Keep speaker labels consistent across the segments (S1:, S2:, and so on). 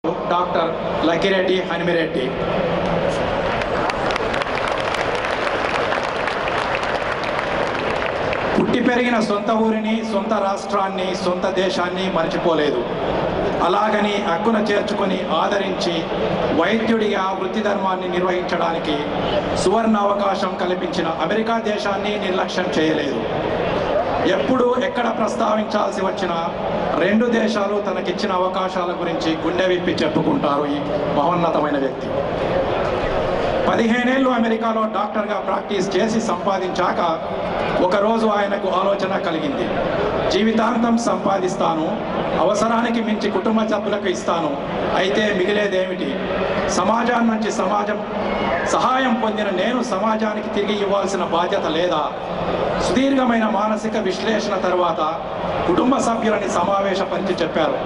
S1: Doctor Lakkireddy Hanimireddy. పుట్టి పెరిగిన సొంత ఊరిని, సొంత రాష్ట్రాన్ని, సొంత దేశాన్ని మర్చిపోలేదు. అలాగని హక్కున చేర్చుకొని ఆదరించి వైద్యుడిగా వృత్తి ధర్మాన్ని నిర్వహించడానికి సువర్ణ అవకాశం కల్పించిన అమెరికా దేశాన్ని నిర్లక్ష్యం చేయలేదు. ఎప్పుడు ఎక్కడ ప్రస్తావించాల్సి వచ్చినా రెండు దేశాలు తనకిచ్చిన అవకాశాల గురించి గుండె విప్పి చెప్పుకుంటారు ఈ మహోన్నతమైన వ్యక్తి. 15 ఏళ్ళు అమెరికాలో డాక్టర్గా ప్రాక్టీస్ చేసి సంపాదించాక ఒకరోజు ఆయనకు ఆలోచన కలిగింది. జీవితాంతం సంపాదిస్తాను, అవసరానికి మించి కుటుంబ సభ్యులకు ఇస్తాను, అయితే మిగిలేదేమిటి? సమాజం నుంచి సహాయం పొందిన నేను సమాజానికి తిరిగి ఇవ్వాల్సిన బాధ్యత లేదా? సుదీర్ఘమైన మానసిక విశ్లేషణ తర్వాత కుటుంబ సభ్యులని సమావేశపరిచి చెప్పారు,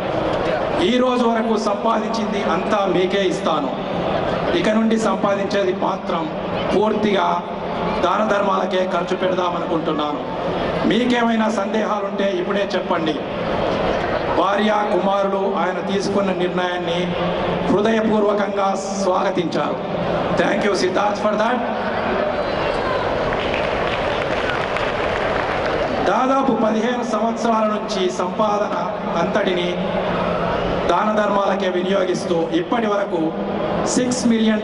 S1: ఈ రోజు వరకు సంపాదించింది అంతా మీకే ఇస్తాను. ఇక నుండి సంపాదించేది మాత్రం పూర్తిగా దాన ధర్మాలకే ఖర్చు పెడదామనుకుంటున్నాను. మీకేమైనా సందేహాలుంటే ఇప్పుడే చెప్పండి. భార్య, కుమారులు ఆయన తీసుకున్న నిర్ణయాన్ని హృదయపూర్వకంగా స్వాగతించారు. Thank you Siddharth for that. దాదాపు 15 సంవత్సరాల నుంచి సంపాదన అంతటిని దాన ధర్మాలకే వినియోగిస్తూ ఇప్పటి వరకు $6 మిలియన్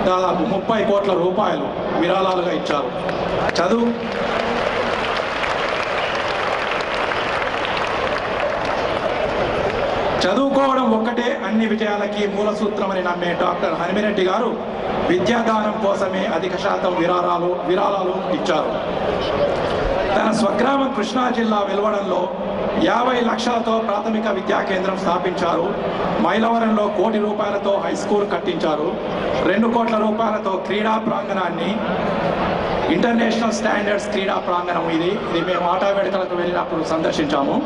S1: దాదాపు 30 కోట్ల రూపాయలు విరాళాలుగా ఇచ్చారు. చదువుకోవడం ఒక్కటే అన్ని విజయాలకి మూల సూత్రమని నమ్మే డాక్టర్ హనిమిరెడ్డి గారు విద్యాదానం కోసమే అధిక శాతం విరాళాలు ఇచ్చారు. తన స్వగ్రామం కృష్ణా జిల్లా వెలువడంలో 50 లక్షలతో ప్రాథమిక విద్యా కేంద్రం స్థాపించారు. మైలవరంలో ₹1 కోటి హై స్కూల్ కట్టించారు. ₹2 కోట్ల క్రీడా ప్రాంగణాన్ని, ఇంటర్నేషనల్ స్టాండర్డ్స్ క్రీడా ప్రాంగణం ఇది మేము ఆటా వేడుకలకు వెళ్ళినప్పుడు సందర్శించాము.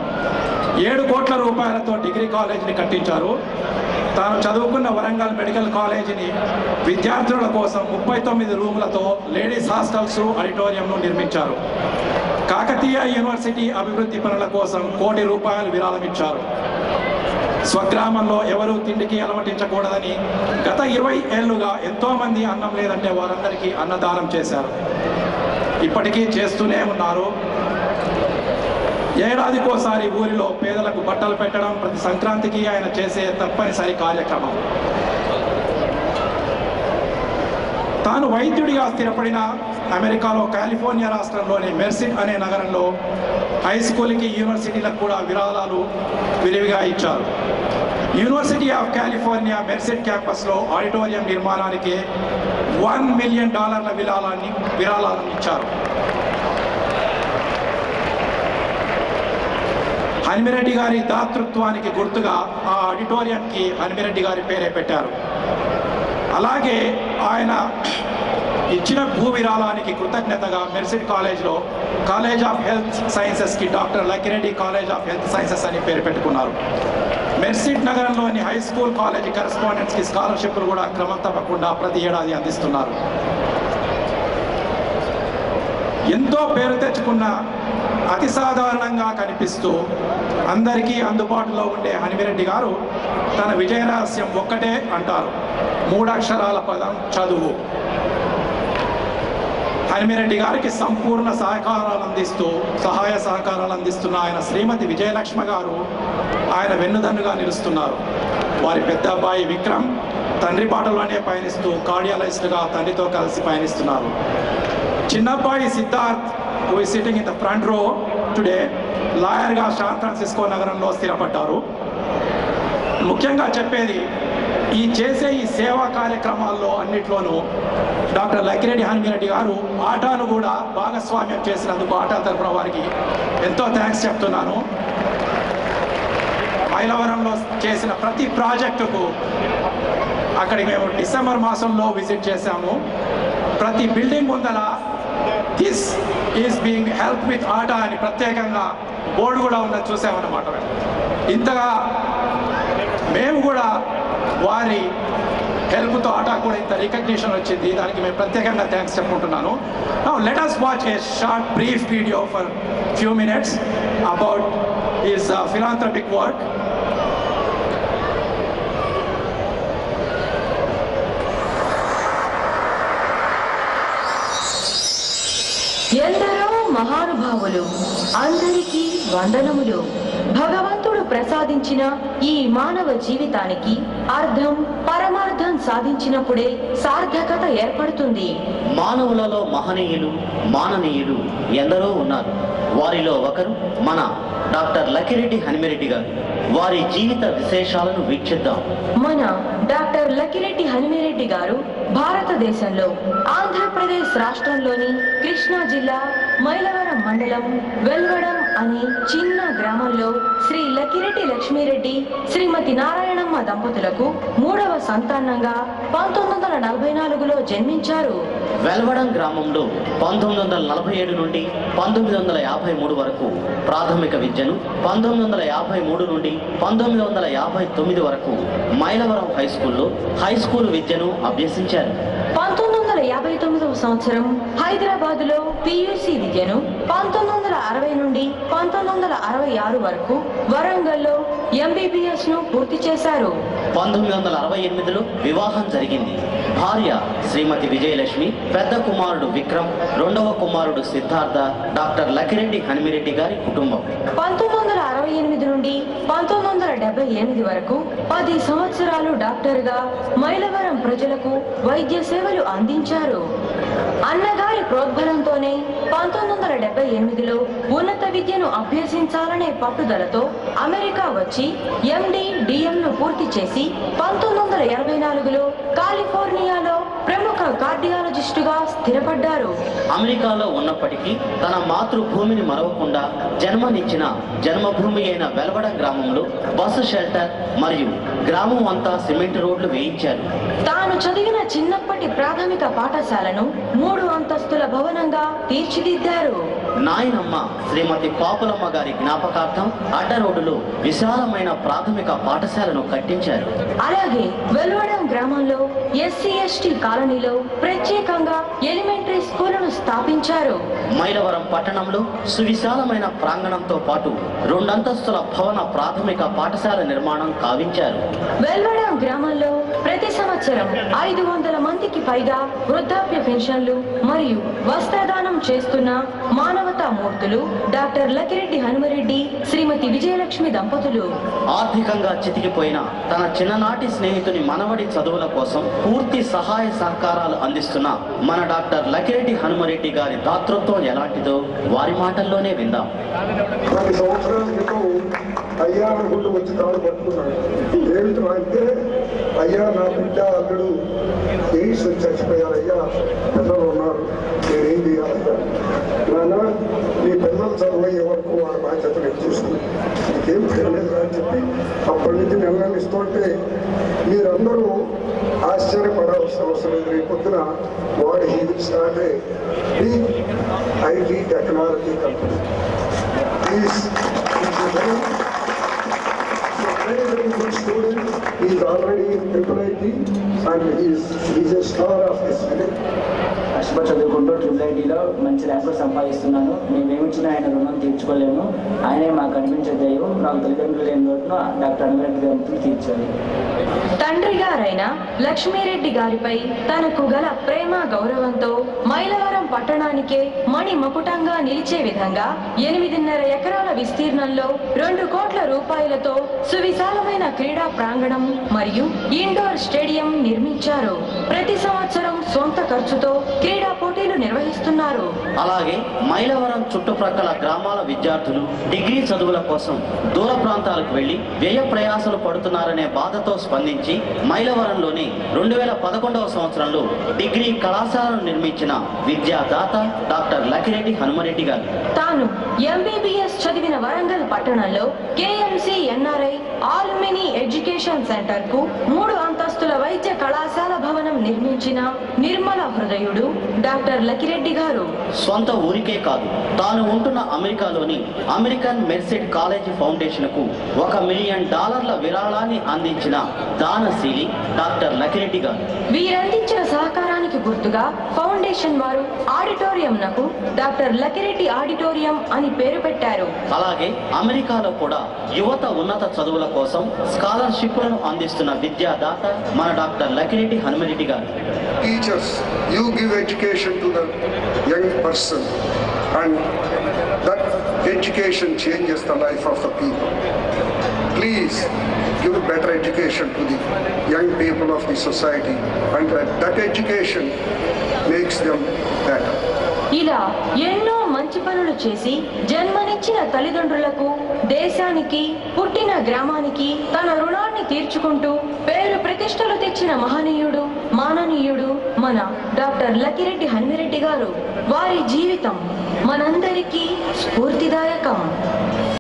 S1: ₹7 కోట్ల డిగ్రీ కాలేజీని కట్టించారు. తాను చదువుకున్న వరంగల్ మెడికల్ కాలేజీని విద్యార్థుల కోసం 39 రూములతో లేడీస్ హాస్టల్స్, ఆడిటోరియంను నిర్మించారు. కాకతీయ యూనివర్సిటీ అభివృద్ధి పనుల కోసం ₹1 కోటి విరాళం ఇచ్చారు. స్వగ్రామంలో ఎవరూ తిండికి అలమటించకూడదని గత 20 ఏళ్లుగా ఎంతోమంది అన్నం లేదంటే వారందరికీ అన్నదానం చేశారు. ఇప్పటికీ చేస్తూనే ఉన్నారు. ఏడాదికోసారి ఊరిలో పేదలకు బట్టలు పెట్టడం ప్రతి సంక్రాంతికి ఆయన చేసే తప్పనిసరి కార్యక్రమం. తాను వైద్యుడిగా స్థిరపడిన అమెరికాలో కాలిఫోర్నియా రాష్ట్రంలోని మెర్సిట్ అనే నగరంలో హై స్కూల్కి, యూనివర్సిటీలకు కూడా విరాళాలు విరివిగా ఇచ్చారు. యూనివర్సిటీ ఆఫ్ కాలిఫోర్నియా మెర్సిట్ క్యాంపస్లో ఆడిటోరియం నిర్మాణానికి $1 మిలియన్ విరాళాలను ఇచ్చారు. హనిమిరెడ్డి గారి దాతృత్వానికి గుర్తుగా ఆ ఆడిటోరియంకి హనిమిరెడ్డి గారి పేరే పెట్టారు. అలాగే ఆయన ఇచ్చిన భూ విరాళానికి కృతజ్ఞతగా మెర్సిట్ కాలేజ్లో కాలేజ్ ఆఫ్ హెల్త్ సైన్సెస్కి doctor Lakkireddy college of health sciences అని పేరు పెట్టుకున్నారు. మెర్సిట్ నగరంలోని హై స్కూల్, కాలేజీ కరెస్పాండెంట్స్కి స్కాలర్షిప్లు కూడా క్రమం తప్పకుండా ప్రతి ఏడాది అందిస్తున్నారు. ఎంతో పేరు తెచ్చుకున్న, అతి సాధారణంగా కనిపిస్తూ అందరికీ అందుబాటులో ఉండే హనిమిరెడ్డి గారు తన విజయ రహస్యం ఒక్కటే అంటారు, 3 అక్షరాల పదం చదువు. హనిమిరెడ్డి గారికి సంపూర్ణ సహాయ సహకారాలు అందిస్తున్న ఆయన శ్రీమతి విజయలక్ష్మి గారు ఆయన వెన్నుదన్నుగా నిలుస్తున్నారు. వారి పెద్ద అబ్బాయి విక్రమ్ తండ్రి బాటలోనే పయనిస్తూ కార్డియాలజిస్ట్గా తండ్రితో కలిసి పయనిస్తున్నారు. చిన్నబ్బాయి Siddharth, who is sitting in the front row today, లాయర్గా శాన్ ఫ్రాన్సిస్కో నగరంలో స్థిరపడ్డారు. ముఖ్యంగా చెప్పేది, ఈ సేవా కార్యక్రమాల్లో అన్నిట్లోనూ డాక్టర్ లక్కిరెడ్డి హనిమిరెడ్డి గారు ఆటాను కూడా భాగస్వామ్యం చేసినందుకు ఆటా తరపున వారికి ఎంతో థ్యాంక్స్ చెప్తున్నాను. మైలవరంలో చేసిన ప్రతి ప్రాజెక్టుకు అక్కడికి మేము డిసెంబర్ మాసంలో విజిట్ చేశాము. ప్రతి బిల్డింగ్ ముందర this is being help with ATA అని ప్రత్యేకంగా బోర్డు కూడా ఉన్నది చూసామన్నమాట. ఇంతగా మేము కూడా వారి హెల్ప్తో ఆటా కూడా ఇంత రికగ్నిషన్ వచ్చింది. దానికి మేము ప్రత్యేకంగా థ్యాంక్స్ చెప్పుకుంటున్నాను. Now let us watch a short brief video for few minutes about his philanthropic work.
S2: మహానుభావులు అందరికీ వందనములు. భగవంతుడు ప్రసాదించిన ఈ మానవ జీవితానికి అర్థం పరమార్థం సాధించినప్పుడే సార్థకత ఏర్పడుతుంది.
S3: మానవులలో మహనీయులు మాననీయులు ఎందరో ఉన్నారు. వారిలో ఒకరు మన డాక్టర్ లక్కిరెడ్డి హనుమిరెడ్డి గారు. వారి జీవిత విశేషాలను వీక్షిద్దాం.
S2: మన డాక్టర్ లక్కిరెడ్డి హనుమిరెడ్డి గారు భారతదేశంలో ఆంధ్రప్రదేశ్ రాష్ట్రంలోని కృష్ణా జిల్లా మైలవరం మండలం వెల్వడం అనే చిన్న గ్రామంలో శ్రీ లక్కిరెడ్డి లక్ష్మీరెడ్డి శ్రీమతి నారాయణమ్మ దంపతులకు 3వ సంతానంగా 1944లో జన్మించారు.
S3: వెల్వడం గ్రామంలో 1947 నుండి 1953 వరకు ప్రాథమిక విద్యను, 1953 నుండి 1959 వరకు మైలవరం హై స్కూల్ విద్యను అభ్యసించారు.
S2: 1959వ సంవత్సరం హైదరాబాదులో పియూసీ విద్యను, 1960 నుండి 1966 వరకు వరంగల్లో ఎంబీబీఎస్ ను పూర్తి చేశారు.
S3: 1968లో వివాహం జరిగింది. భార్య శ్రీమతి విజయలక్ష్మి, పెద్ద కుమారుడు విక్రమ్, రెండవ కుమారుడు సిద్ధార్థ డాక్టర్ లక్కిరెడ్డి హనుమిరెడ్డి గారి కుటుంబం.
S2: 1968 నుండి 1978 వరకు 10 సంవత్సరాలు డాక్టర్గా మైలవరం ప్రజలకు వైద్య సేవలు అందించారు. అన్నగారి ప్రోద్బలంతోనే 1978లో ఉన్నత విద్యను అభ్యసించాలనే పట్టుదలతో అమెరికా వచ్చి ఎండి డిఎంను పూర్తి చేసి 1984లో కాలిఫోర్నియాలో ప్రముఖ కార్డియాలజిస్టుగా స్థిరపడ్డారు.
S3: అమెరికాలో ఉన్నప్పటికీ తన మాతృభూమిని మరవకుండా జన్మనిచ్చిన జన్మభూమి అయిన వెల్వడ గ్రామంలో బస్సు షెల్టర్ మరియు గ్రామం అంతా సిమెంట్ రోడ్లు వేయించారు.
S2: తాను చదివిన చిన్నప్పటి ప్రాథమిక పాఠశాలను 3 అంతస్తుల భవనంగా తీర్చిదిద్దారు.
S3: నాయనమ్మ శ్రీమతి పాపులమ్మ గారి జ్ఞాపకార్థం అడ్డ రోడ్డులో విశాలమైన ప్రాథమిక పాఠశాలను కట్టించారు.
S2: అలాగే వెల్వడం గ్రామంలో ఎస్సీ ఎస్టీ కాలనీలో ప్రత్యేకంగా ఎలిమెంటరీ స్కూలును స్థాపించారు.
S3: మైలవరం పట్టణంలో సువిశాలమైన ప్రాంగణంతో పాటు 2 అంతస్తుల భవన ప్రాథమిక పాఠశాల నిర్మాణం కావించారు.
S2: వెల్వడం గ్రామంలో ప్రతి సంవత్సరం 500 మందికి పైగా వృద్ధాప్య పెన్షన్లు మరియు వస్త్రదానం చేస్తున్న మానవతా మూర్తులు డాక్టర్ లక్కిరెడ్డి హనుమిరెడ్డి శ్రీమతి విజయలక్ష్మి దంపతులు.
S3: ఆర్థికంగా చితికిపోయిన తన చిన్ననాటి స్నేహితుని మనవడి చదువుల కోసం పూర్తి సహాయ సహకారాలు అందిస్తున్న మన డాక్టర్ లక్కిరెడ్డి హనుమిరెడ్డి గారి దాతృత్వం ఎలాంటిదో వారి మాటల్లోనే విందాం.
S4: 10 సంవత్సరాల క్రితం అయ్యా అనుకుంటూ వచ్చి తాడు పట్టుకున్నాడు. ఏమిటి అంటే, అయ్యా నా బిడ్డ అల్లుడు ఎయిడ్స్ వచ్చి చచ్చిపోయారు, అయ్యా పిల్లలు ఉన్నారు, నేనేం చేయాలయ్యా, నాన్న నీ పిల్లలు చదువయ్యే వరకు వారి బాధ్యతలు నేను చూసుకుని నీకేం తెలియదు అని చెప్పి అప్పటి నుంచి నిర్ణయం ఇస్తుంటే మీరందరూ ఆశ్చర్యపడాల్సిన అవసరం లేదు. రేపు పొద్దున వాడు he will start a big IT technology company. Very good student. He is already in IIIT and he is a star of this village.
S5: కష్టపడి చదువుకుంటూ IIITలో మంచి ర్యాంకులు సంపాదిస్తున్నాను. మేమేమిచ్చినా ఆయన రుణం తీర్చుకోలేము. ఆయనే మాకు కనిపించే దైవం. నాకు తల్లిదండ్రులు లేని లోటును డాక్టర్ హనుమిరెడ్డి గారితో తీర్చారు.
S2: తండ్రి గారైన లక్ష్మీరెడ్డి గారిపై తనకు గల ప్రేమ గౌరవంతో మైలవరం పట్టణానికే మణి మకుటంగా నిలిచే విధంగా 8.5 ఎకరాల విస్తీర్ణంలో 2 కోట్ల రూపాయలతో సువిశాలమైన క్రీడా ప్రాంగణం మరియు ఇండోర్ స్టేడియం నిర్మించారు. ప్రతి సంవత్సరం సొంత ఖర్చుతో క్రీడా పోటీలు నిర్వహిస్తున్నారు.
S3: అలాగే మైలవరం చుట్టుప్రక్కల గ్రామాల విద్యార్థులు డిగ్రీ చదువుల కోసం దూర ప్రాంతాలకు వెళ్లి వ్యయ ప్రయాసలు పడుతున్నారనే బాధతో స్పందించి మైలవరంలోని 2011వ సంవత్సరంలో డిగ్రీ కళాశాలను నిర్మించిన విద్యాదాత డాక్టర్ లక్కిరెడ్డి హనుమిరెడ్డి గారు.
S2: తాను ఎంబీబీఎస్ చదివిన వరంగల్ పట్టణంలో KMC NRI all mini education centre కు 3 అంతస్తుల వైద్య కళాశాల భవనం నిర్మించిన నిర్మల హృదయుడు డాక్టర్ లక్కిరెడ్డి గారు.
S3: సొంత ఊరికే కాదు, తాను ఉంటున్న అమెరికాలోని అమెరికన్ మెర్సెడ్ కాలేజీ ఫౌండేషన్ కు $1 మిలియన్ విరాళాన్ని అందించిన దానశీలి డాక్టర్ లక్కిరెడ్డి గారు.
S2: వీరందించిన సహకారానికి గుర్తుగా ఫౌండేషన్ వారు ఆడిటోరియం నకు డాక్టర్ లక్కిరెడ్డి ఆడిటోరియం అని పేరు పెట్టారు.
S3: అలాగే అమెరికాలో కూడా యువత ఉన్నత చదువుల కోసం స్కాలర్షిప్లను అందిస్తున్న విద్యాదాత మన డాక్టర్ లక్కిరెడ్డి హనుమిరెడ్డి గారు.
S4: Teachers, you give education to the young person and Education changes the life of the people. Please give better education to the young people of the society, and that education makes them better.
S2: ఇలా ఎన్నో మంచి పనులు చేసి జన్మనిచ్చిన తల్లిదండ్రులకు, దేశానికి, పుట్టిన గ్రామానికి తన రుణాన్ని తీర్చుకుంటూ పేరు ప్రతిష్టలు తెచ్చిన మహనీయుడు, మాననీయుడు మన డాక్టర్ లక్కిరెడ్డి హనుమిరెడ్డి గారు. వారి జీవితం మనందరికీ స్ఫూర్తిదాయకం.